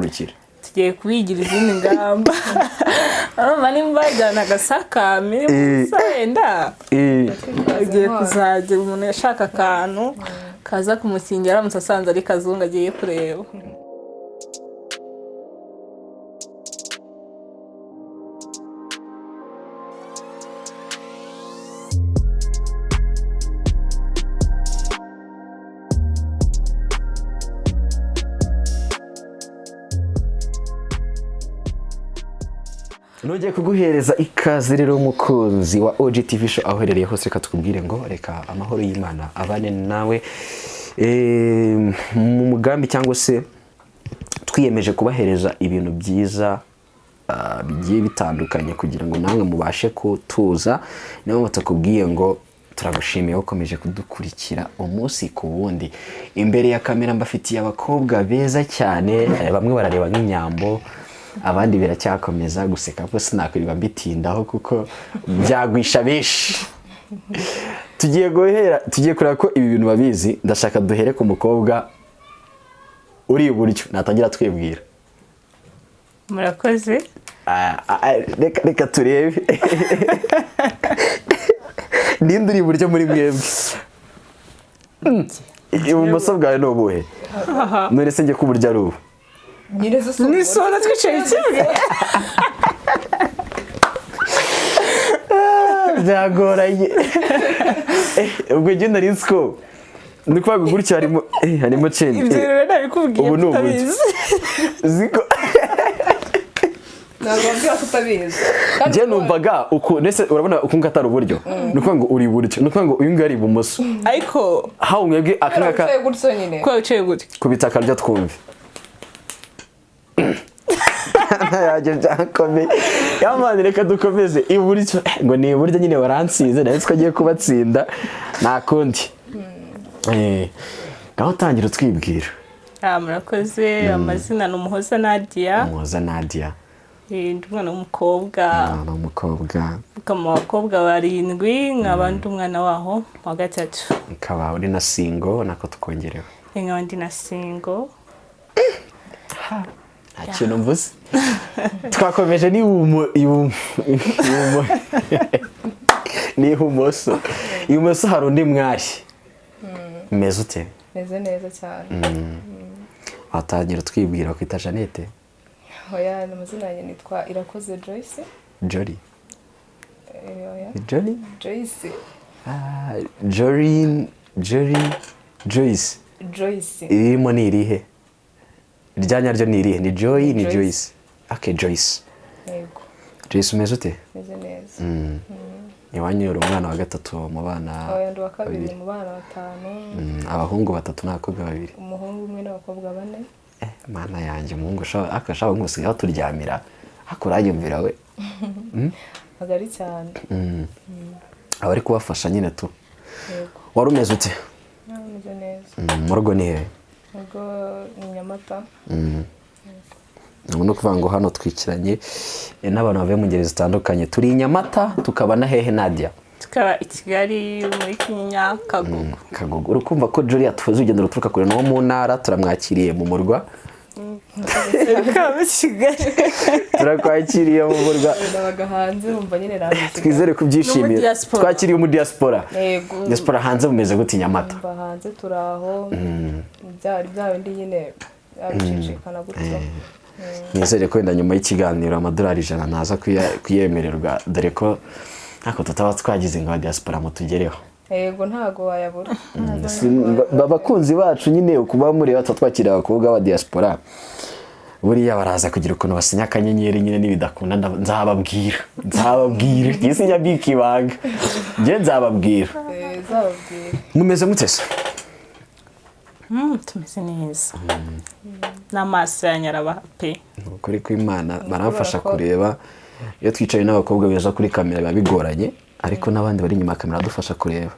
abadukurikira? Tugiye kubigira izindi ngamba. Mani mbajyana agasakame wenda agiye kuzajya umuntu yashaka akantu kaza kumukingira aramutse asanze ari kazungu agiye kureba. Nongeye kuguhereza ikaze rero umukunzi wa OG-TV show aho herereye hose, reka tukubwire ngo reka amahoro y'Imana abane nawe mu mugambi cyangwa se twiyemeje kubahereza ibintu byiza bigiye bitandukanye kugira ngo namwe mubashe kutuza. Niyo mutakubwiye ngo turagushimiye ukomeje kudukurikira umunsi ku wundi. Imbere ya kamera mbafitiye abakobwa beza cyane, bamwe barareba nk'inyambo, abandi biracyakomeza guseka ko sinakwirirwa mbitindaho kuko byagwisha benshi. Tugiye kureba ko ibi bintu babizi. Ndashaka duhere ku mukobwa uri iburyo, natangira twibwira. Murakoze. Reka turebe. Ninde uri iburyo muri mwebwe? Ibumoso bwawe ni ubuhe? None se njye ko uburyo ari ubu? Ni sona twicaye kimwe. Byagoranye. Ubwo njye nari nzi ko ni kwa gutya harimo change. Ibyo rero nabikubwiye utabizi. Ziko ntabwo mbwira tutabizi. Njye numvaga uko nese urabona uko ngatari uburyo. Nuko ngo uri iburyo. Nuko ngo uyu ngari ibumoso. Ariko hawo mwebwe akangaka ucaye gutyo nyine. ko uciye gutya. Kubitaka ryo twumve. Yaje byakomeye. Yamani reka dukomeze iburyo ngo ni iburyo nyine waransize nawe twagiye kubatsinda nta kundi. Gaho tangira twibwira. Murakoze. Amazina ni Umuhoza Nadia. Umuhoza Nadia. Ndi umwana w'umukobwa. Umukobwa. Mu bakobwa barindwi nk'abandi umwana waho wa gatatu. Ikaba uri na single nako tukongereho. Nkaba ndi na single. Ikintu mvuze. Twakomeje ni ibumoso. Ibumoso hari undi mwari. Meze ute? Meze neza cyane. Watangira twibwira ko ita Jeannette. Oya, amazina yanjye nitwa Irakoze Joyce. Jory. Oya. Jory? Joyce. Joyce. Joyce. Irimo ni irihe? Iryanya ryo ni irihe? Ni Joy ni Joyce. Okay, Joyce. Yego. Joyce umeze ute? Meze neza. Iwanyu uri umwana wa gatatu mu bana. Oya, ndi wa kabiri mu bana batanu. Abahungu batatu n'abakobwa babiri. Umuhungu umwe n'abakobwa bane. Mana yanjye umuhungu akashaka ngusigaho turyamira. Hakurayumvira we. Agari cyane. Abari kubafasha nyine tu. Yego. Wari umeze ute? Meze neza. Mu rugo ni he? Ubwo ni Nyamata. No kuvuga ngo hano twikiranye n'abantu bavuye mu ngeri zitandukanye. Turi Nyamata tukaba na hehe Nadia? Tukaba i Kigali muri Kenya Kagugu. Kagugu. Urukumva ko Jory atuze ugenda ruturuka kure no mu ntara turamwakiriye mu murwa. Tukaba Kigali. Turakwakiriye mu murwa. Ndabaga hanze umva nyine raje. Twizere kubyishimira. Twakiriye mu diaspora. Yego. Diaspora hanze bumeze gute Nyamata? Umva hanze turaho. Byari bindi nyine abicicikana gutyo. Nizere ko wenda nyuma y'ikiganiro amadolari 100 naza kuyemererwa dore ko ntako tutaba twagize ngo diaspora mutugereho. Yego ntago wayabura. Babakunzi bacu nyine kuba muri twakira abakobwa ba diaspora buriya baraza kugira ukuntu basinya akanyenyeri nyine nibidakunda nzababwira yisinya bikibanga nge nzababwira. Mumeze mutese? Tumeze neza. N'amaso yanyaraba pe. Ukuri kw'Imana baramfasha kureba iyo twicaye n'abakobwa beza kuri kamera biba bigoranye ariko n'abandi bari inyuma kamera dufasha kureba.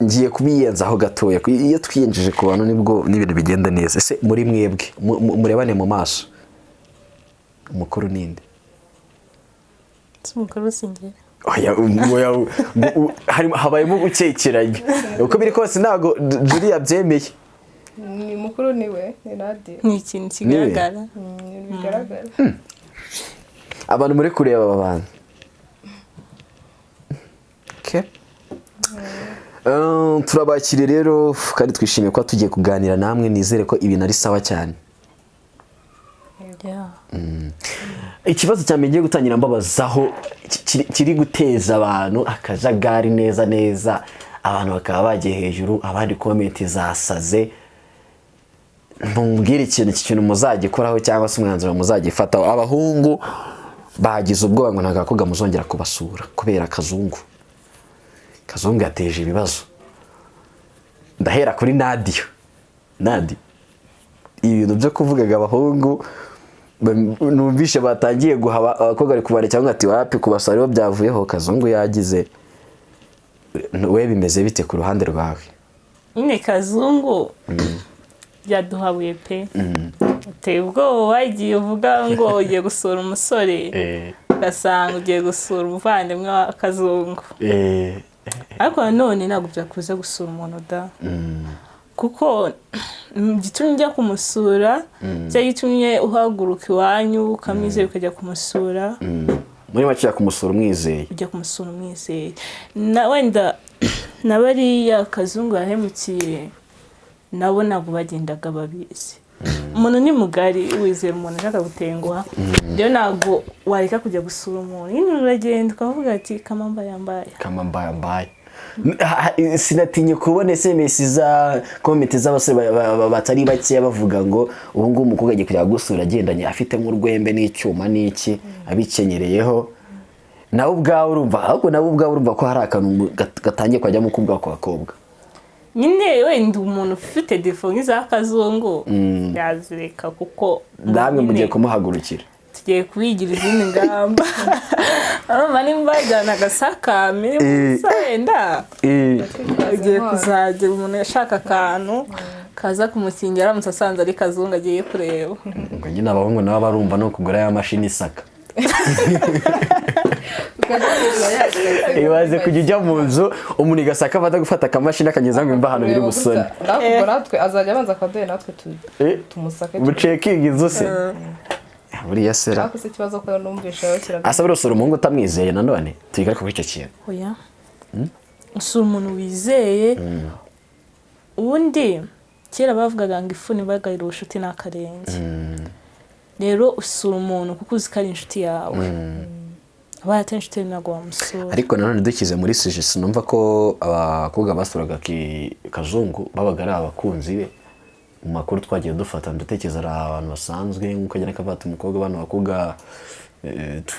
Ngiye kubiyenzaho gatoya iyo twiyenjeje ku bantu nibwo n'ibintu bigenda neza. Ese muri mwebwe murebane mu maso. Umukuru ninde? Umukuru singe. Habayemo gukekeranya uko biri kose ntago Jory yabyemeye. ni mukuru niwe ni Nadia ni ikintu kigaragara bigaragara abantu muri kureba aba bantu turabakire rero kandi twishimiye ko tugiye kuganira namwe nizere ko ibintu ari sawa cyane ikibazo cyane ngiye gutangira mbabazaho kiri guteza abantu akajagari neza abantu bakaba bagiye hejuru abandi comment zasaze mumbwire ikintu muzagikoraho cyangwa se umwanzuro muzagifataho abahungu bagize ubwoba ngo ntagakobwa muzongera kubasura kubera kazungu yateje ibibazo ndahera kuri Nadia ibintu byo kuvugaga abahungu numvishe batangiye guhaba abakobwa ari kubare cyangwa ati wapi kubasara bo byavuyeho kazungu yagize we bimeze bite ku ruhande rwawe nyine kazungu Baduhaye pe uteye ubwoba wagiye uvuga ngo ugiye gusura umusore ugasanga ugiye gusura umuvandimwe wa kazungu ariko nanone ntabwo byakuze gusura umuntu da kuko gitumye ujya kumusura cyangwa gitumye uhaguruka iwanyu ukamwizera ukajya kumusura muri make kumusura umwizeye ujya kumusura umwizeye na wenda na bariya kazungu yahemukiye nabo ntabwo bagendaga babizi umuntu ni mugari wizera umuntu ashaka gutenguha rero ntabwo wareka kujya gusura umuntu nyine uragenda ukavuga ati kamambaye sinatinye kubona SMS za comment z'abasore batari bake bavuga ngo ubu ngubu umukobwa agiye kujya gusura agendanye afite nk'urwembe n'icyuma n'iki abikenyereyeho nawe ubwawe urumva ko hari akantu gatangiye kwajyamo kubwa ku bakobwa nyine wenda umuntu ufite defo nk'iza kazungu yazireka kuko namwe mugiye kumuhagurukira tugiye kubigira izindi ngamba aroma nimbajyana agasakame wenda agiye kuzagira umuntu yashaka akantu kaza kumukingira aramutse asanze ari kazungu agiye kureba ngo nyine abahungu nabo barumva no kugura ya mashini isaka ibaze kujya ujya mu nzu umuntu igasaka afata gufata akamashini akageza ngo imva ahantu biri busone natwe azajya abanza akaduhe natwe tumusake bucekinga inzu se buriya sera ariko se ikibazo ko numvisha kiraga asaba urusura umuhungu utamwizeye nanone tuyigaruka kuri icyo kintu oya usura umuntu wizeye ubundi kera bavugaga ngo ifu ntibagayire ubushuti n'akarenge rero usura umuntu kuko uzi ko ari inshuti yawe abaye atari inshuti ntabwo wamusura ariko nanone dukize muri suggestion numva ko abakobwa basuraga kazungu babaga ari abakunzi be mu makuru twagiye dufata ndatekereza ari abantu basanzwe nk'uko agera akavata umukobwa bano bakobwa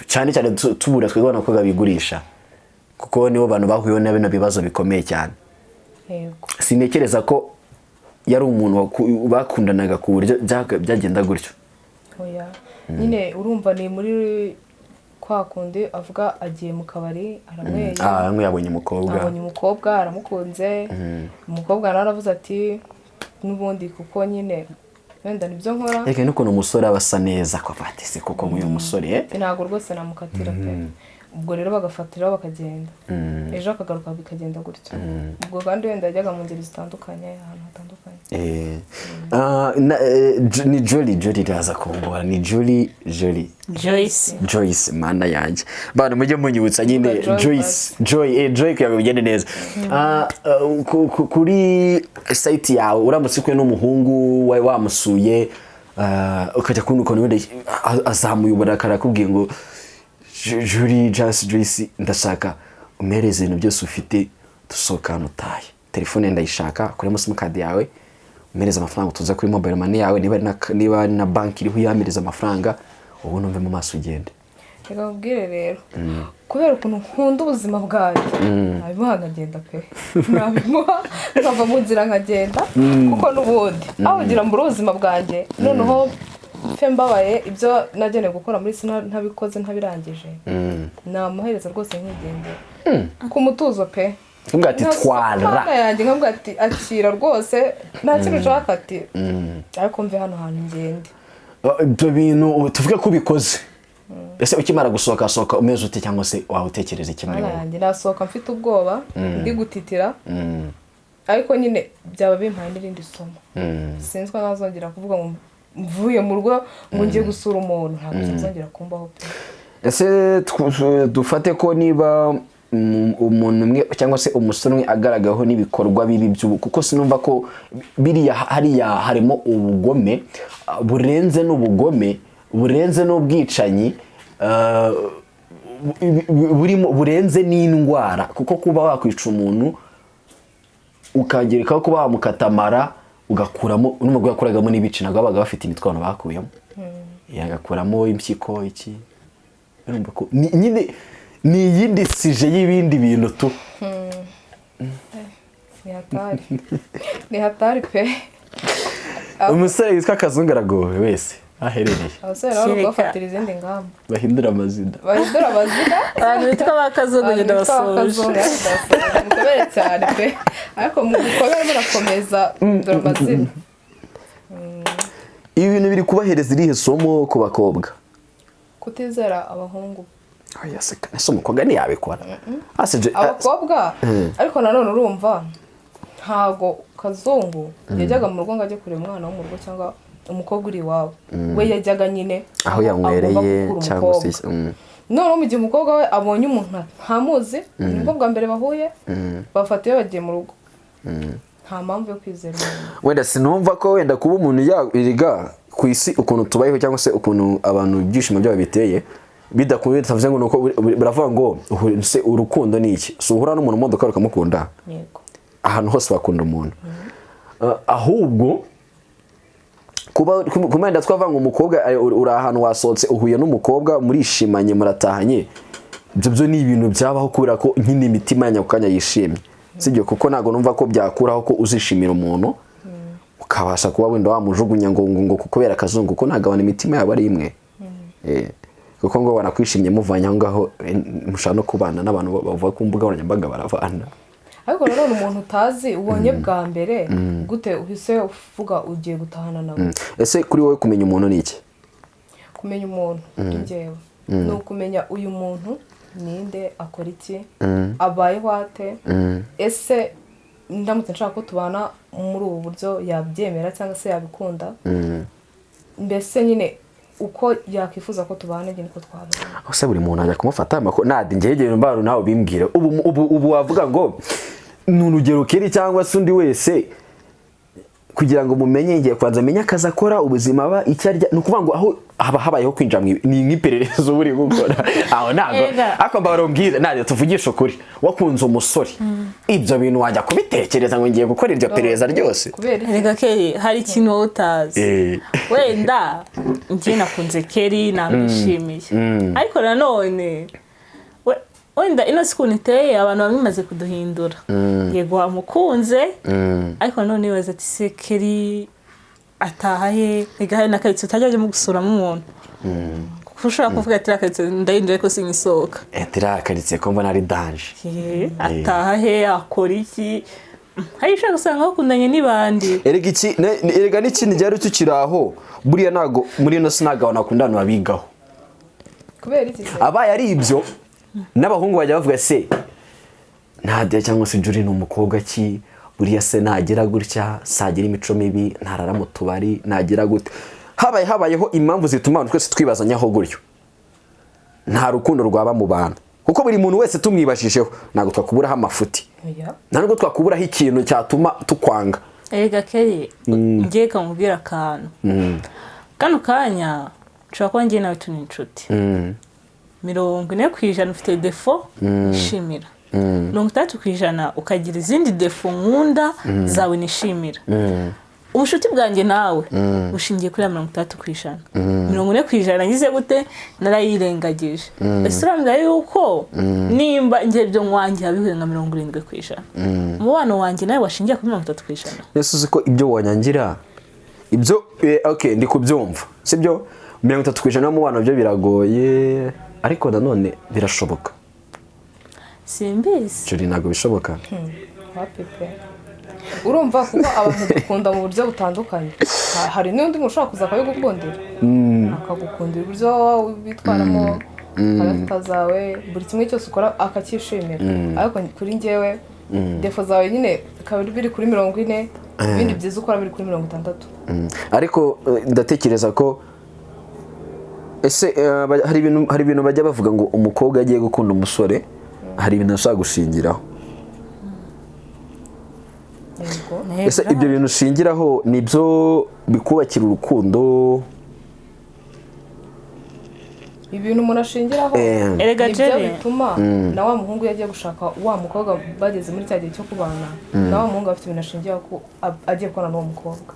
cyane tubura twebwe bano bakobwa bigurisha kuko nibo bantu bahuyeho na bino bibazo bikomeye cyane sinekereza ko yari umuntu bakundanaga ku buryo byagenda gutyo oya nyine urumva ni muri kwa kundi avuga agiye mu kabari aramweye yabonye umukobwa aramukunze umukobwa naravuze ati n'ubundi kuko nyine wenda nibyo nkora reka n'ukuntu umusore aba asa neza ko avatise kuko nk'uyu musore ntabwo rwose namukatira pe ubwo rero bagafatiraho bakagenda ejo akagaruka bikagenda gutyo ubwo kandi wenda yajyaga mu ngeri zitandukanye ahantu hatandukanye ni Jolie raza kumbura ni Joyce mana yanjye bana mujye munyibutsa nyine Joy kugira ngo bigende neza kuri site yawe uramutse kwe n'umuhungu wamusuye ukajya kubona ukuntu wenda azamuyobora akarakubwiye ngo Joyce ndashaka umereze ibintu byose ufite dusohokana utaye telefone ndayishaka kuremo simukadi yawe umereze amafaranga tuza kuri mobile money yawe niba ari na banki iriho yamereza amafaranga ubu numve mu maso ugende reka ubwire rero kubera ukuntu nkunda ubuzima bwanjye nabimuha nkagenda pe nabimuha nkava mu nzira nkagenda kuko n'ubundi aho ugira mbura ubuzima bwanjye noneho fe mbabaye ibyo nageneye gukora muri sina ntabikoze ntabirangije namuhereza rwose nk'igendera ku mutuzo pe nkumbwa ati twara yanjye nkumbwa ati akira rwose nta kintu ushaka ati ariko mve hano hantu ngende ibyo bintu tuvuge ko ubikoze ese ukimara gusohoka umeze ute cyangwa se wawe utekereza iki muri wowe yanjye nasohoka mfite ubwoba ndi gutitira ariko nyine byaba bimpaye n'irindi somo sinzi ko nazongera kuvuga ngo mvuye mu rugo ngo ngiye gusura umuntu ntabwo nzongera kumbaho pe. ese dufate ko niba umuntu umwe cyangwa se umusore umwe agaragaho n'ibikorwa bibi by'ubu kuko sinumva ko biriya hariya harimo ubugome burenze n'ubugome burenze n'ubwicanyi burenze n'indwara kuko kuba wakwica umuntu ukagerekaho kuba wamukatamara ugakuramo n'umugore yakoragamo n'ibice nabwo babaga bafite imitwaro bakuyemo yagakuramo impyiko iki urumva ko nyine ni iyindi sije y'ibindi bintu tu ni hatari pe. umusore witwa kazungu-urubanza wese aherereye abasore nabo bafatira izindi ngamba bahindura amazina abantu bitwa ba kazungu ngenda basoje mukobere cyane pe ariko mu gukomera murakomeza dore amazina. ibi bintu biri kubahereza irihe somo ku bakobwa? Kutizera abahungu. Oya se ese umukobwa ntiyabikora abakobwa ariko nanone urumva ntago kazungu yajyaga mu rugo ngo ajye kureba umwana wo mu rugo cyangwa umukobwa uri iwabo we yajyaga nyine aho yanywereye cyangwa se none mu gihe umukobwa we abonye umuntu ntamuzi nibwo bwa mbere bahuye bafata iyo bagiye mu rugo nta mpamvu yo kwizera umuntu. wenda sinumva ko wenda kuba umuntu yiriga ku isi ukuntu tubayeho cyangwa se ukuntu abantu ibyishimo byabo biteye bidakunze tavuze ngo nuko baravuga ngo se urukundo ni iki so uhura n'umuntu mu modoka ukamukunda yego ahantu hose bakunda umuntu ahubwo kuba kumenda twavanga umukobwa uri ahantu wasohotse uhuye n'umukobwa murishimanye muratahanye byo ni ibintu byabaho kubera ko nk'indi imitima yanyakanya yishimye sibyo kuko nago numva ko byakuraho ko uzishimira umuntu ukabasha kuba wenda wamujugunya ngo kubera kazungu ko nagabana imitima yabo ari imwe kuko ngo banakwishimye muvanye aho ngaho mushaka no kubana n'abantu bavuga ku mbuga nkoranyambaga baravana. ariko rero umuntu utazi ubonye bwa mbere gute uhise uvuga ugiye gutahana nawe? ese kuri wowe kumenya umuntu ni iki? kumenya umuntu njyewe ni ukumenya uyu muntu ninde, akora iki, abayeho ate, ese ndamutse nshaka ko tubana muri ubu buryo yabyemera cyangwa se yabikunda, mbese nyine uko yakwifuza ko tubana nyine ko twabana. ese buri muntu ajya kumufata nadi ngegere mbaro nawe bimbwire ubu wavuga ngo n'urugero kiri cyangwa se undi wese kugira ngo mumenye ngiye kwanza menya akazi akora ubuzima aba icyarya no kuvuga ngo aho haba habayeho kwinjira ni nk'iperereza buri gukora aho nago ako barombwira nade tuvugisha ukuri wakunze umusore ibyo bintu wajya kubitekereza ngo ngiye gukora iryo perereza ryose. Rega Keri hari ikintu wowe utazi wenda ngiye nakunze Keri namwishimiye ariko nanone wenda ino siku niteye abantu bamimaze kuduhindura yego wamukunze ariko none nibaza ati se Keri atahaye igahe nakayitse utajya mu gusuramo umuntu kuko ushobora kuvuga ati rakayitse ndayinjye ko singisohoka rakayitse ko mbona ari danger atahahe akora iki hayisha gusanga bakundanye n'ibandi erega n'ikindi ryari tukiraho buriya nago muri no sinagabana nakundana babigaho kubera iki abaye ari ibyo n'abahungu bajya bavuga se ntadia cyangwa se Juri n'umukobwa ki buriya se nagira gutya sagira imico mibi ntarara mu tubari nagira gute habayeho impamvu zituma abantu twese twibazanyaho gutyo nta rukundo rwaba mu bantu kuko buri muntu wese tumwibashisheho nago twakuburaho amafuti ntabwo twakuburaho ikintu cyatuma tukwanga. Erega Keri ngiye kamubwira akantu kano kanya nshobora kuba ngiye nawe tuni inshuti 40% ufite defo ishimira 30% ukagira izindi defo nkunda zawe nishimira ubushuti bwanjye nawe bushingiye kuri 30%. 40% ngize gute narayirengagije ese urambwira yuko nimba ngiye byo mwanjye habihuye nka 70%. Umubano wanjye nawe washingiye kuri 30%. Yesu uzi ko ibyo wanyangira ibyo okay ndi kubyumva sibyo 30% n'umubano byo biragoye ariko nanone birashoboka simbizi Juri nago bishoboka wapipe urumva kuko abantu dukunda mu buryo butandukanye hari n'undi mushaka kuza akabigukundira akagukundira uburyo witwaramo karata zawe buri kimwe cyose ukora akacyishimira ariko kuri njyewe defo zawe nyine bikaba biri kuri 40 ibindi byiza ukora biri kuri 60. ariko ndatekereza ko ese hari ibintu bajya bavuga ngo umukobwa agiye gukunda umusore hari ibintu ashaka gushingiraho. Ese ibyo bintu ushingiraho nibyo bikubakira urukundo? Ibintu umuntu ashingiraho nibyo bituma na wa muhungu yagiye gushaka wa mukobwa bageze muri cya gihe cyo kubana, na wa muhungu afite ibintu ashingiraho ko agiye kubana n'uwo mukobwa.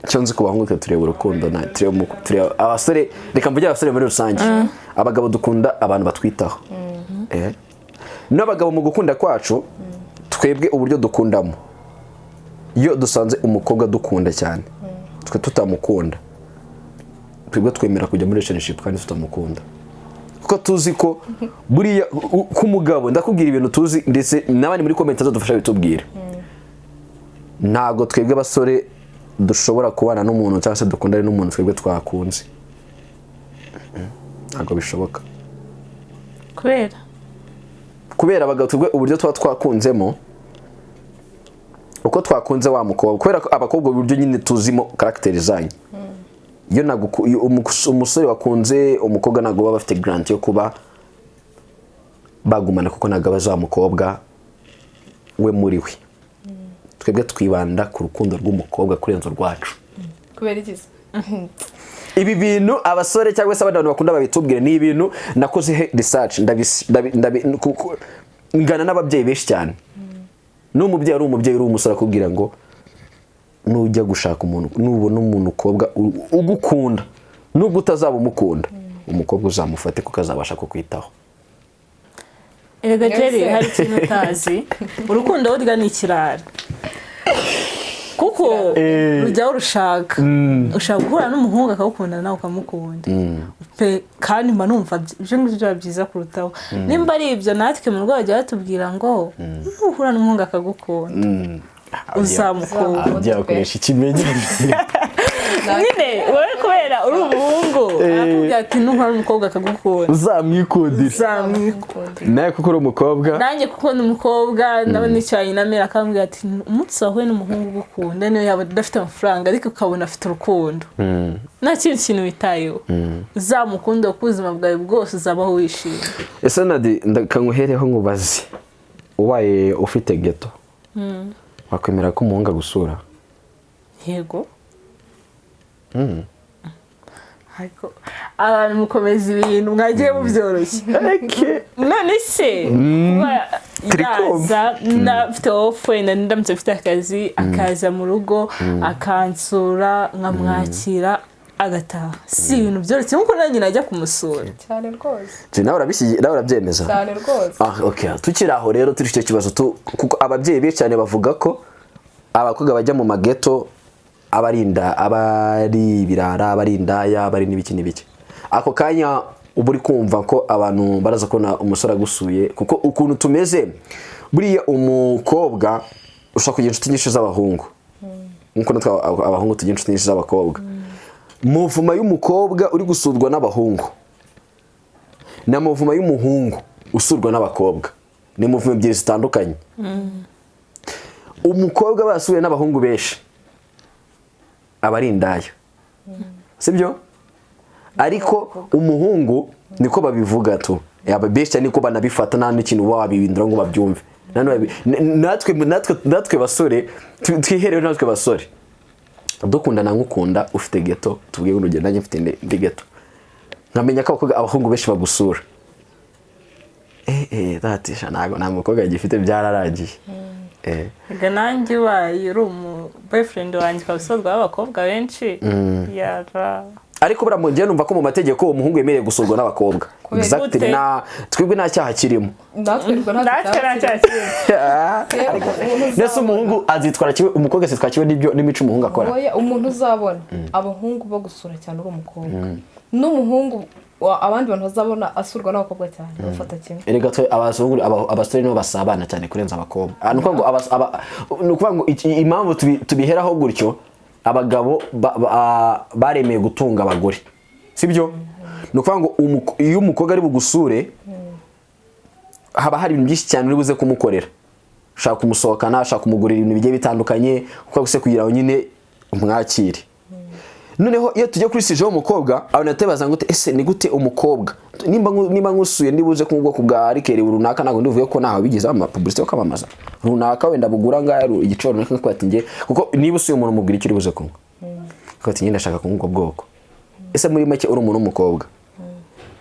Cyo nzi ko bahungu tureba urukundo na tureba abasore, reka mvuge abasore muri rusange, abagabo dukunda abantu batwitaho. N'abagabo mu gukunda kwacu twebwe uburyo dukundamo, iyo dusanze umukobwa dukunda cyane twe tutamukunda, twebwe twemera kujya muri relationship kandi tutamukunda, kuko tuzi ko buriya k'umugabo ndakubwira ibintu tuzi, ndetse n'abandi muri comment azadufasha bitubwira. Ntago twebwe abasore dushobora kubana n'umuntu cyangwa se dukundana n'umuntu twebwe twakunze, ntago bishoboka. Kubera abagabo twebwe uburyo tuba twakunzemo, uko twakunze wa mukobwa, kubera ko abakobwa uburyo nyine tuzimo character zanyu. Iyo umusore wakunze umukobwa ntago baba bafite grant yo kuba bagumana, kuko ntago baza mukobwa we muri we. Twebwe twibanda ku rukundo rw'umukobwa kurenza urwacu. Kubera iki? Ibi bintu abasore cyangwa se abantu bakunda babitubwire, ni ibintu nakoze research ngana n'ababyeyi benshi cyane. N'umubyeyi ari umubyeyi uri umusore akubwira ngo nujya gushaka umuntu, nubona umuntu ukobwa ugukunda, nubwo utazaba umukunda, umukobwa uzamufate kuko azabasha kukwitaho. Erega Jerry, hari ikintu utazi, urukundo burya ni ikirara, kuko rujya urushaka, ushaka guhura n'umuhungu akagukunda nawe ukamukunda, kandi mba numva ibyo ngibyo byiza kurutaho. Nimba ari ibyo natwe mu rwego batubwira ngo nuhura n'umuhungu akagukunda uzamukunda, byakoresha ikimenyetso nyine wowe kubera uri umuhungu akubwira ati nuhura n'umukobwa akagukunda uzamwikundira, nawe kuko uri umukobwa, nanjye kuko ni umukobwa nawe nicyaye namera akambwira ati umunsi wahuye n'umuhungu ugukunda niyo yaba adafite amafaranga ariko ukabona afite urukundo, nta kindi kintu witayeho, uzamukunda kuko ubuzima bwawe bwose uzabaho wishimye. Ese Nadi, ndakanguhereho nkubaze, ubaye ufite ghetto wakwemera ko umuhungu agusura? Yego. Ariko abantu mukomeza ibintu mwagiye mubyoroshye. None se yaza nafite ofe ndamutse mfite akazi akaza mu rugo akansura nkamwakira agataha, si ibintu byoroshye nkuko nanjye najya kumusura. Cyane rwose. Nawe urabyemeza? Cyane rwose. Okay, tukiri aho rero turi icyo kibazo kuko ababyeyi be cyane bavuga ko abakobwa bajya mu mageto abarinda, abari birara, abarindaya, abari n'ibiki n'ibiki. Ako kanya uba uri kumva ko abantu baraza kubona umusore agusuye, kuko ukuntu tumeze buriya umukobwa ushaka kugira inshuti nyinshi z'abahungu, nkuko natwe abahungu tugira inshuti nyinshi z'abakobwa. Muvuma y'umukobwa uri gusurwa n'abahungu na muvuma y'umuhungu usurwa n'abakobwa ni muvuma ebyiri zitandukanye. Umukobwa basuye n'abahungu benshi abarindaya, sibyo? Ariko umuhungu niko babivuga tu, ababesha niko banabifata, nta n'ikintu wabibindura ngo babyumve. Natwe basore twiherewe, natwe basore dukundana nk'ukunda ufite ghetto, tubwiye urugendo nanjye mfite ndi ghetto, nkamenya ko abahungu benshi bagusura, datisha nta mukobwa gifite byararangiye. Ega nanjye ubaye uri boyfriend wanjye ukabusorwa abakobwa benshi yara. Ariko buramugiye numva ko mu mategeko umuhungu yemereye gusurwa n'abakobwa. Exactly, twebwe nta cyaha kirimo. Natwe nta cyaha kirimo. Nese umuhungu azitwara kiwe, umukobwa azitwara kiwe n'imico umuhungu akora. Oya, umuntu uzabona abahungu bagusura cyane uri umukobwa, n'umuhungu abandi bantu bazabona asurwa n'abakobwa cyane bafata kimwe. Erega twe abasore nibo basabana cyane kurenza abakobwa. Nukuvuga ngo impamvu tubiheraho gutyo, abagabo baremeye gutunga abagore, sibyo? Nukuvuga ngo iyo umukobwa ari bugusure haba hari ibintu byinshi cyane uri buze kumukorera, ushaka kumusohokana, ushaka kumugurira ibintu bigiye bitandukanye kuko guse kugira ngo nyine umwakire. Noneho iyo tujye kuri sije w'umukobwa abantu batebaza ngo ese ni gute umukobwa nimba nkusuye ndibuze ku bwoko bwa rikeri runaka nago ndivuye ko naho bigize ama publicité ukamamaza runaka wenda bugura ngaho igicoro runaka ko ati kuko niba usuye umuntu mubwira icyo uribuze kunywa ko ati ngenda shaka kunywa bwoko. Ese muri make uri umuntu w'umukobwa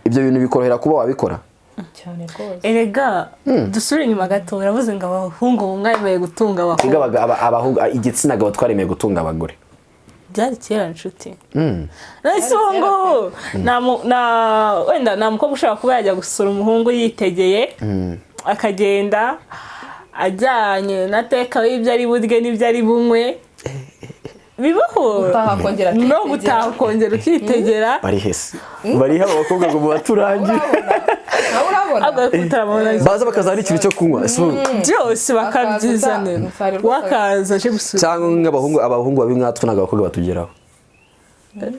ibyo bintu bikorohera kuba wabikora cyane rwose. Erega dusubire inyuma gato uravuze ngo abahungu mwemeye gutunga abahungu igitsina gabo twaremeye gutunga abagore byari kera nshuti. Nahise ngo wenda nta mukobwa ushaka kuba yajya gusura umuhungu yitegeye akagenda ajyanye na teka w'ibyo ari burye n'ibyo ari bunywe bibaho no gutaha kongera ukitegera bari hese bari haba abakobwa ngo baturangire baza bakazana ikintu cyo kunywa byose bakabyizanira wakaza aje gusura cyangwa nk'abahungu babimwatwe n'abakobwa batugeraho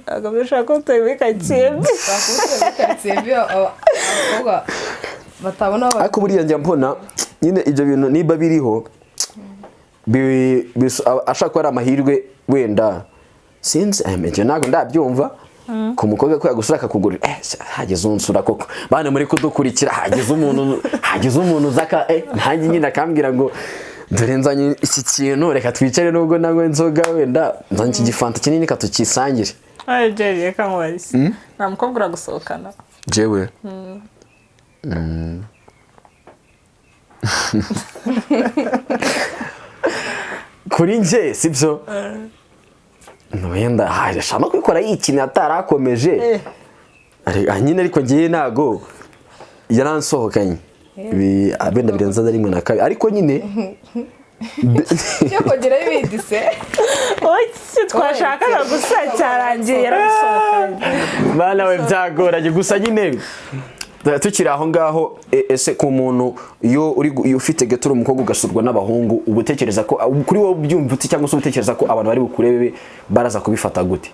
agabisha ko tubika cyembe abakobwa batabona ariko buriya njya mbona nyine ibyo bintu niba biriho ashaka ko ari amahirwe wenda sinzi amenye ntabwo ndabyumva ku mukobwa ko yagusura akakugurira hageze unsura koko bane muri kudukurikira hageze umuntu zaka ntange nyine akambwira ngo dore nzanye iki kintu reka twicare nubwo nangwe inzoga wenda nzanye iki gifanta kinini katukisangire. Jerry reka nkwarize nta mukobwa uragusohokana jewe kuri nje sibyo wenda hashaka no kwikora ikintu atarakomeje nyine ariko ngiye nago yaransohokanye abenda birenza ari rimwe na kabiri ariko nyine cyo kongera ibidise oye twashakaga gusa cyarangiye yaragusohokanye bana we byagoranye gusa nyine tukiri aho ngaho. Ese ku muntu iyo ufite getoro umukobwa ugasurwa n'abahungu ubutekereza ko kuri wowe byumva uti cyangwa se ubutekereza ko abantu bari bukurebe baraza kubifata gute?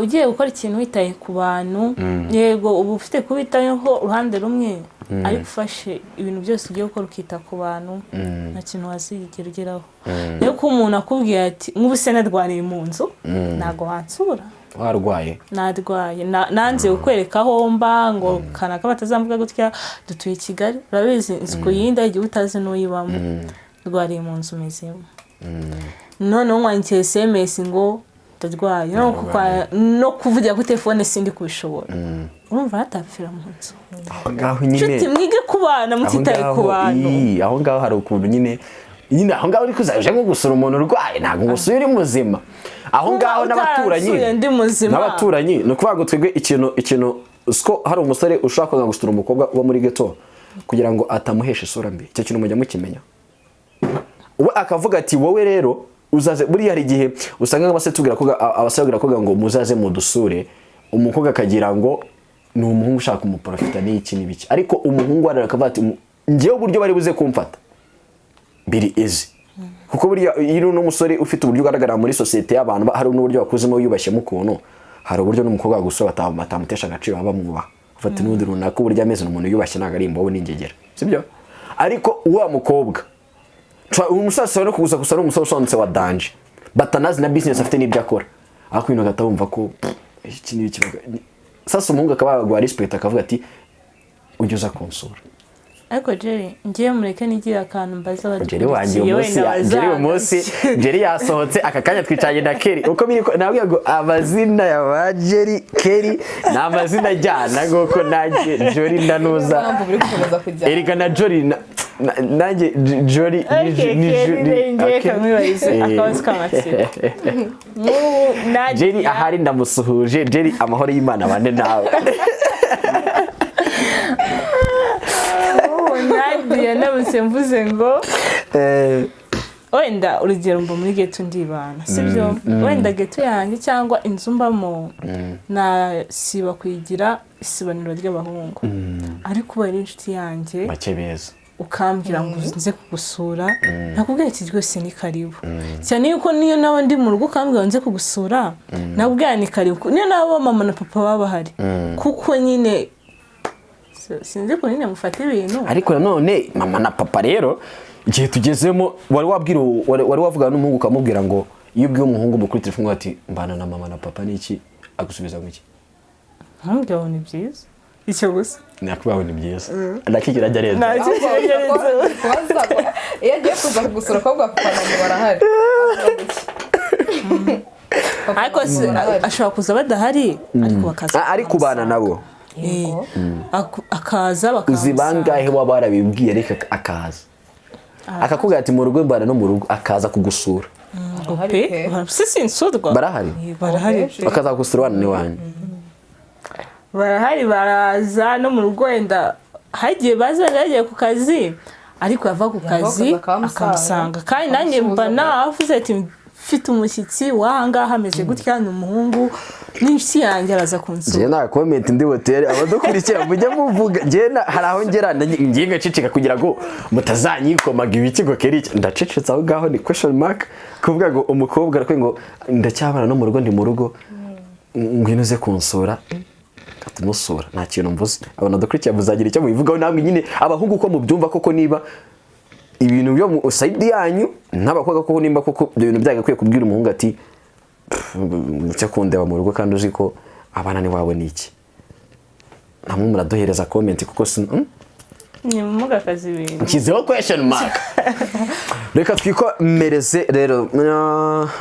Ugiye gukora ikintu witaye ku bantu yego ubu ufite kubitayeho uruhande rumwe ariko ufashe ibintu byose ugiye gukora ukita ku bantu nta kintu wazigera ugeraho. Niyo ko umuntu akubwiye ati nk'ubuse narwariye mu nzu ntago wansura warwaye narwaye nanze ukwereka aho mba ngo kanaka batazamvuga gutya dutuye Kigali urabizi inzu yinda igihe utazi n'uyibamo rwariye mu nzu mezemo none nkwankiye SMS ngo ndarwaye no kuvugira kuri telefone sindi kubishobora urumva hatapfira mu nzu aho ngaho nyine nshuti mwige kubana mutitaye ku bantu aho ngaho hari ukuntu nyine aho ngaho uri kuzaje nko gusura umuntu urwaye ntabwo ngusuye uri muzima aho ngaho n'abaturanyi no kuvuga ngo twebwe ikintu usko hari umusore ushaka gusura umukobwa wo muri ghetto kugira ngo atamuhesha isura mbi icyo kintu mujya mukimenya we akavuga ati wowe rero uzaze buri hari igihe usanga abasore tubwira ko ngo muzaze mudusure umukobwa akagira ngo ni umuhungu ushaka kumuprofita n'iki n'ibiki ariko umuhungu arara akavuga ati ngewe uburyo bari buze kumfata biri easy kuko buriya iyo n'umusore ufite uburyo ugaragara muri societe y'abantu hari n'uburyo bakuzemo yubashye mu kuntu hari uburyo n'umukobwa gusura batamutesha agaciro bamwubaha ufata n'undi runaka uburyo ameze n'umuntu yubashye ntago ari imbobo n'ingegera sibyo ariko uwa mukobwa umusase no kugusa gusa n'umusore usonetse wa danje batanazi na business afite n'ibyo akora ariko ibintu gatabumva ko iki ni ikibaga sasa umuhungu akaba yagwa respect akavuga ati ujye uza konsura. Ariko Jerry ngiye mureke nigira akantu mbaza Jerry yasohotse aka kanya twicanye na Kelly uko biri nabwiye ngo amazina ya ba Jerry Kelly na amazina ajyana ngoko nanjye Jerry ndanuza Erika na Jerry nanjye Jerry Jerry ahari ndamusuhuje Jerry amahoro y'Imana bane nawe nagiye nabuse mvuze ngo wenda urugero mba muri ghetto ndibana sibyo wenda ghetto yanjye cyangwa inzu mbamo na siba kuyigira isibaniro ry'abahungu ariko bari inshuti yanjye bake beza ukambwira ngo nze kugusura nakubwiye ati rwose ni karibu cyane yuko niyo nawe ndi mu rugo ukambwira nze kugusura nakubwiye ni karibu niyo nawe mama na papa baba bahari kuko nyine sinzi ko nyine mufata ibintu ariko nanone mama na papa rero igihe tugezemo wari wavugana n'umuhungu ukamubwira ngo iyo ubwiye umuhungu mukuru telefone ati mbana na mama na papa niki agusubiza ngo iki? Ntabwo ni byiza icyo gusa nakubaho ni byiza nakigera arenze iyo agiye kuza kugusura akobwa kupanamo barahari ariko ashobora kuza badahari ariko bakaza ari kubana nabo akaza bakaza uzi bangahe waba warabibwiye ariko akaza akakubwira ati mu rugo mbana no mu rugo akaza kugusura sinsurwa barahari bakaza kugusura wana n'iwanyu barahari baraza no mu rugo wenda hagiye baza yagiye ku kazi ariko yava ku kazi akamusanga kandi nanjye mba navuze ati mfite umushyitsi wahangaha ameze gutya ni umuhungu n'inshuti yanjye araza kunsura njye nta comment ndi hotel abadukurikira mujye muvuga njye hari aho ngera ngiye ngacicika kugira ngo mutazanyikomaga ibikigo keriki ndacecetse aho ngaho ni question mark kuvuga ngo umukobwa arakwe ngo ndacyabana no mu rugo ndi mu rugo ngwino uze kunsura katumusura nta kintu mvuze abana dukurikira muzagira icyo mubivugaho namwe nyine abahungu ko mubyumva koko niba ibintu byo mu side yanyu n'abakobwa koko nimba koko ibyo bintu byagakwiye kubwira umuhungu ati cyo kundeba mu rugo kandi uzi ko abana ni wawe niki namwe muraduhereza comment kuko ni mumuga kazi ibintu nkizeho question mark reka twikomereze rero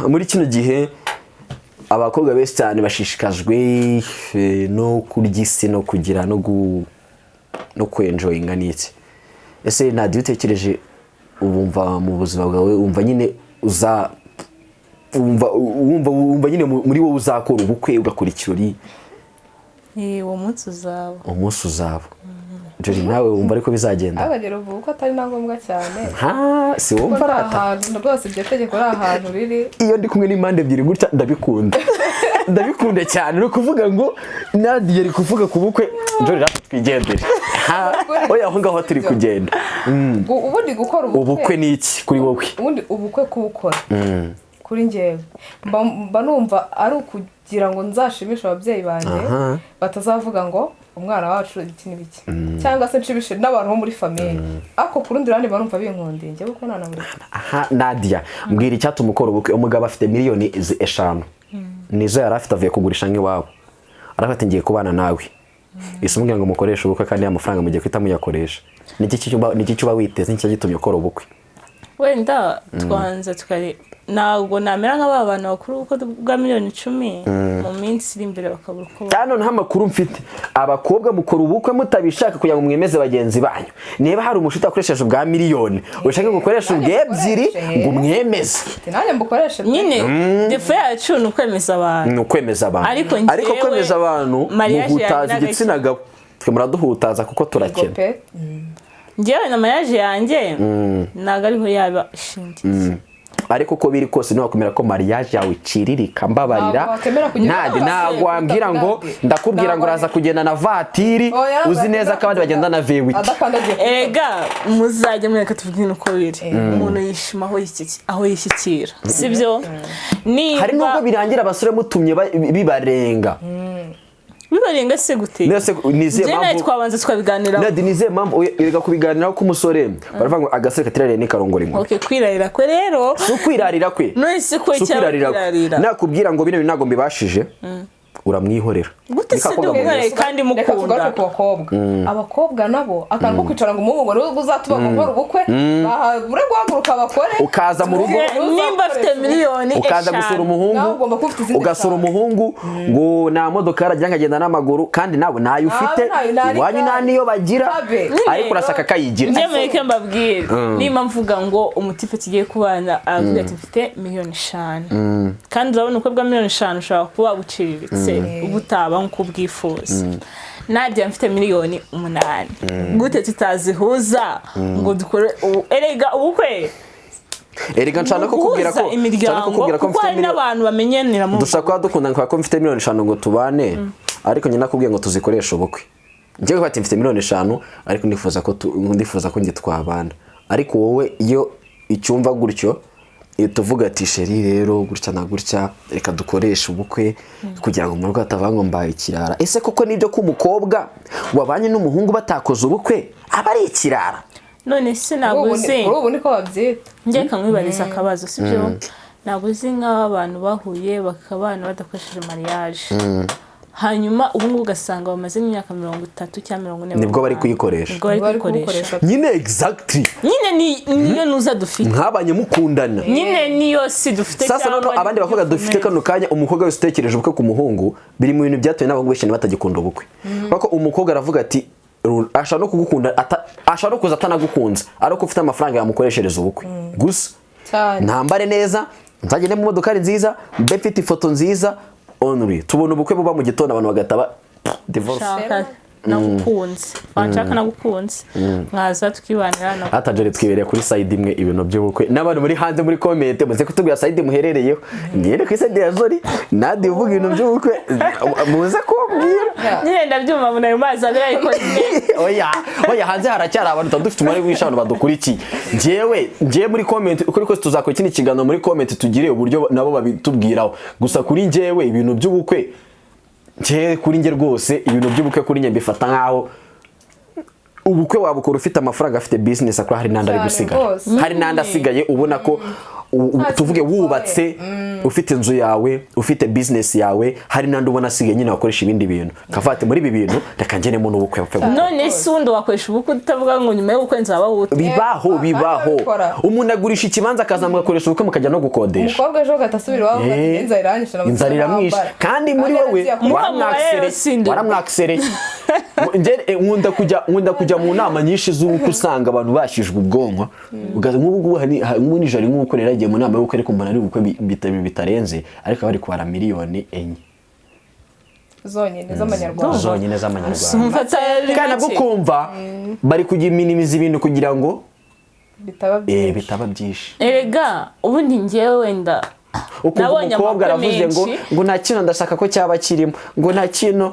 muri kino gihe abakobwa benshi cyane bashishikajwe no kurya isi no kugira no kwenjoyinga n'iki ese nadiyo utekereje ubumva mu buzima bwawe umva nyine wumva nyine muri wowe uzakora ubukwe ugakora ikirori uwo munsi uzaba Jori nawe wumva ariko bizagenda abagera uvuga ko atari na ngombwa cyane si wumva arata rwose iryo tegeko ari ahantu riri iyo ndi kumwe n'impande ebyiri gutya ndabikunda cyane ni ukuvuga ngo Nadia ari kuvuga ku bukwe Jori rata twigendere oya aho ngaho turi kugenda ubundi gukora ubukwe ni iki kuri wowe ubundi ubukwe kubukora kuri njyewe mba numva ari ukugira ngo nzashimishe ababyeyi banjye batazavuga ngo umwana wacu iki n'ibiki cyangwa se nshimishe n'abantu bo muri famille ako ku rundi ruhande barumva binkundiye njye kuko nanamuri Nadia mbwira icyatuma ukora ubukwe umugabo afite miliyoni 5 nizo yari afite avuye kugurisha nk'iwabo arafata ngiye kubana nawe isumubwira ngo mukoreshe ubukwe kandi amafaranga mugiye kwita muyakoresha niki cyuba witeze nicyo gitumye ukora ubukwe wenda twanza tukari ntabwo namera nk'abana bakuru uko bwa miliyoni 10 mu minsi iri imbere bakabura uko hano nta makuru mfite abakobwa mukora ubukwe mutabishaka kugira ngo mwemeze bagenzi banyu niba hari umushuti akoresheje ubwa miliyoni ushaka gukoresha ubwebyiri ngo mwemeze nanjye mbukoreshe nyine defa yacu ni ukwemeza abantu ariko kwemeza abantu muhutaza igitsina gabo twe muraduhutaza kuko turakena njyewe na mariage yanjye ntabwo ariho yaba ishingiye ariko uko biri kose ntiwakumira ko mariage yawe iciririka mbabarira ntabwo wambwira ngo ndakubwira ngo uraza kugenda na vatiri uzi neza ko abandi bagenda na vewiti ega muzajya mwereka tuvugine uko biri umuntu yishima aho yishyikira sibyo hari n'ubwo birangira abasore mutumye bibarenga bibarenga se gute niziye mpamvu twabanza tukabiganiraho niziye mpamvu erega kubiganiraho ko umusore baravuga ngo agasore katirariye n'ikarongora inkuru kwirarira kwe rero si ukwirarira kwe none ko kwirarira nakubwira ngo bino ntabwo mbibashije uramwihorera gute se dukore kandi mukunda abakobwa nabo akantu ko kwicara ngo umuhungu ngo uzatuma gukora ubukwe bahabure guhaguruka bakore ukaza mu rugo nimba afite miliyoni ukaza gusura umuhungu ugasura umuhungu ngo nta modoka arajya nkagenda n'amaguru kandi nawe nayo ufite iwanyu nta niyo bagira ariko urasaka kayigira njye mureke mbabwire nimba mvuga ngo umutipe tugiye kubana aravuga ati mfite miliyoni 5 kandi urabona uko bwa miliyoni 5 ushobora kuba uciriritse ubutaba nko bwifuza Nadia mfite miliyoni 8 gute tutazihuza ngo dukore erega ubukwe erega nshaka kukubwira ko kuko hari n'abantu bamenyenera mu dushaka dukunda ko mfite miliyoni 5 ngo tubane ariko nyina nakubwiye ngo tuzikoresha ubukwe njye ko mfite miliyoni 5 ariko ndifuza ko nge twabana ariko wowe iyo icyumva gutyo tuvuga ati sheri rero gutya na gutya reka dukoresha ubukwe kugira ngo umuntu atavanga ngo mbaye ikirara ese koko nibyo ko umukobwa wabanye n'umuhungu batakoze ubukwe aba ari ikirara none se naguze ubu niko babyita njye kamwibariza akabazo sibyo naguze nk'abantu bahuye bakabana badakoresheje mariage hanyuma ubu ngubu ugasanga bamaze imyaka 30 cyangwa 40 nibwo bari kuyikoresha nyine exactly nyine niyo nuza dufite nkabanye mukundana nyine niyo si dufite sasa none abandi bakobwa dufite kano kanya umukobwa wese utekereje ubukwe ku muhungu biri mu bintu byatuye n'abahungu benshi batagikunda ubukwe kuko umukobwa aravuga ati ashaka no kugukunda ashaka no kuza atanagukunza ariko ufite amafaranga yamukoreshereza ubukwe gusa ntambare neza nzagende mu modoka nziza mbe mfite ifoto nziza only tubona ubukwe buba mu gitondo abantu bagataba divorce nagukunze wanshaka nagukunze mwaza tukibanira no atajere twibereye kuri side imwe ibintu by'ubukwe n'abantu muri hanze muri comment muze kutubwira side muherereyeho ngende ku side ya Zori nadi uvuga ibintu by'ubukwe muze kumbwira nyine ndabyuma munayo mazi abira ikoze oya hanze haracyari abantu dufite umubare w'ishano badukurikiye ngiye muri comment ukuri kose tuzakora ikindi kiganiro muri comment tugire uburyo nabo babitubwiraho gusa kuri ngewe ibintu by'ubukwe kuri nge rwose ibintu by'ubukwe kuri nge mbifata nkaho ubukwe wabukora ufite amafaranga afite business akora hari nanda ari gusigaye hari nanda asigaye ubona ko tuvuge wubatse ufite inzu yawe ufite business yawe hari nanda ubona asigaye nyine wakoresha ibindi bintu kavate muri ibi bintu reka ngenemo n'ubukwe none sundo wakoresha ubukwe utavuga ngo nyuma y'ubukwe nzaba wute bibaho umuntu agurisha ikibanza akazamuka akoresha ubukwe mukajya no gukodesha umukobwa ejo gatasubira iwabo inzara iranyisha inzara iramwisha kandi muri wowe waramwaksereye nkunda kujya mu nama nyinshi z'uko usanga abantu bashijwe ubwonko nk'ubu nijoro nk'uko rero agiye mu nama y'ubukwe ariko mbona ari ubukwe bitarenze ariko bari kubara miliyoni 4 zonyine z'amanyarwanda kandi nabwo kumva bari kugiminimiza ibintu kugira ngo bitaba byinshi erega ubundi ngewe wenda nabonye umukobwa aravuze ngo nta kintu ndashaka ko cyaba kirimo ngo nta kintu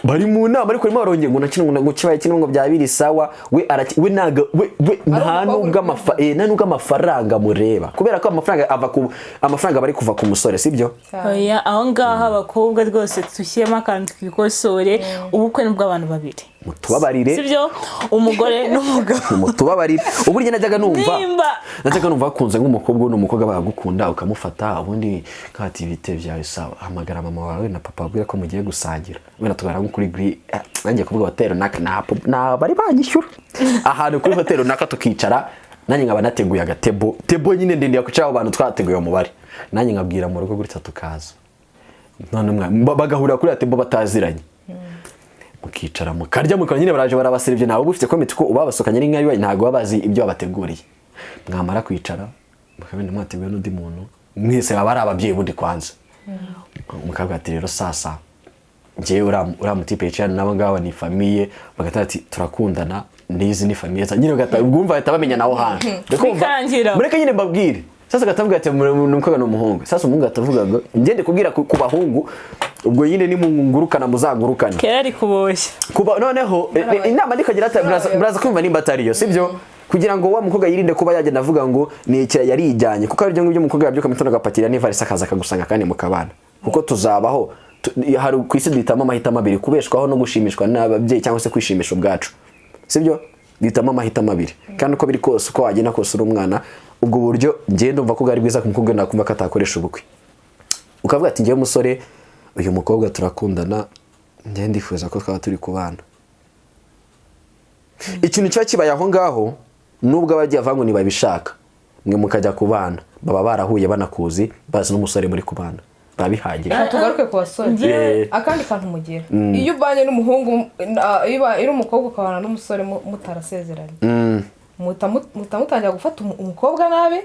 bari mu nama ariko arimo arongeye ngo nakintu ngo kibaye kintu ngo byabiri sawa we nta nubwo amafaranga mureba kubera ko amafaranga bari kuva ku musore sibyo oya aho ngaho abakobwa rwose tushyemo akantu twikosore ubukwe nubwo abantu babiri mutubabarire sibyo umugore n'umugabo mutubabarire uburyo najyaga numva akunze nk'umukobwa n'umukobwa bagukunda ukamufata ubundi kati ibite byawe sawa hamagara mama wawe na papa abwira ko mugiye gusangira wenda tugara kuri gri nanjye kuvuga hotel na bari banyishyura ahantu kuri hotel naka tukicara nanjye nkaba nateguye agatebo nyine ndende yakucaho abantu twateguye umubare nanjye nkabwira mu rugo gutya tukaza none bagahura kuri atebo bataziranye mukicara mukarya nyine baraje barabaserivye nawe ufite komite ko ubabasokanye n'inka yiwe ntago babazi ibyo babateguriye mwamara kwicara mukabenda mwateguye n'undi muntu mwese baba ari ababyeyi bundi kwanza mukabwa ati rero sasa ngiye uramutipe cyane nabo ngabo ni famille bagatati turakundana nizi ni famille nyine ubwumva bahita bamenya naho hantu mureke nyine mbabwire sasa gatavuga ati numukobwa n'umuhungu sasa umuhungu atavuga ngo ngende kubwira ku bahungu ubwo nyine ni mungurukana muzangurukane kera ari kuboshya kuba noneho inama ndikagira ati braza kumva nimba atariyo sibyo kugira ngo wa mukobwa yirinde kuba yagenda avuga ngo ni ikira yari ijyanye kuko ari byo ngibyo umukobwa yabyuka mitono gapakira n'ivarisa akaza akagusanga kandi mukabana kuko tuzabaho hari ku isi duhitamo amahitamo abiri kubeshwaho no gushimishwa n'ababyeyi cyangwa se kwishimisha ubwacu sibyo duhitamo amahitamo abiri kandi uko biri kose uko wagenda kose uri umwana ubwo buryo ngende umva ko bwari bwiza ku mukobwa nakumva ko atakoresha ubukwe ukavuga ati ngiye umusore uyu mukobwa turakundana ngende ndifuza ko twaba turi kubana ikintu cyo kibaye aho ngaho nubwo abagiye avangu ntibabishaka mwe mukajya kubana baba barahuye banakuzi bazi n'umusore muri kubana babihagije tugaruke ku basore akandi kantu mugira iyo ubanye n'umuhungu iyo umukobwa ukabana n'umusore mutarasezeranye mutangira gufata umukobwa nabi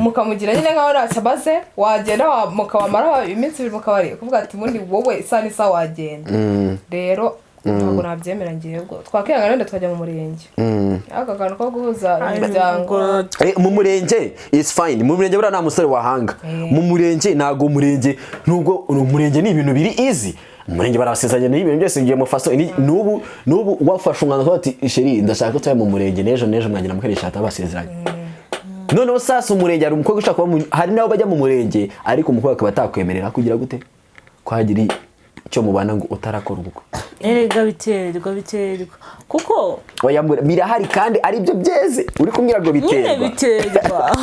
mukamugira nyine nkaho ntasabaze wagenda mukabamara iminsi 2 mukabari kuvuga ati mundi wowe isa nisa wagenda rero ntabwo nabyemera ngiye ubwo twakiranga rende tukajya mu murenge akagano ko guhuza imiryango mu murenge is fine mu murenge bura nta musore wahanga mu murenge nago murenge nubwo umurenge ni ibintu biri easy umurenge barabasezanye n'ibintu byose ngiye mu faso nubu wafashe umwanzuro ati sheri ndashaka ko tuya mu murenge nejo mwagira mukarisha atabasezeranye none sasa umurenge ari umukobwa ushaka hari nabo bajya mu murenge ariko umukobwa akaba atakwemerera kugira gute kwagira icyo mubana ngo utarakora ubukwe erega biterwa kuko oya birahari kandi ari byo byeze uri kumbwira ngo nyine biterwa biterwa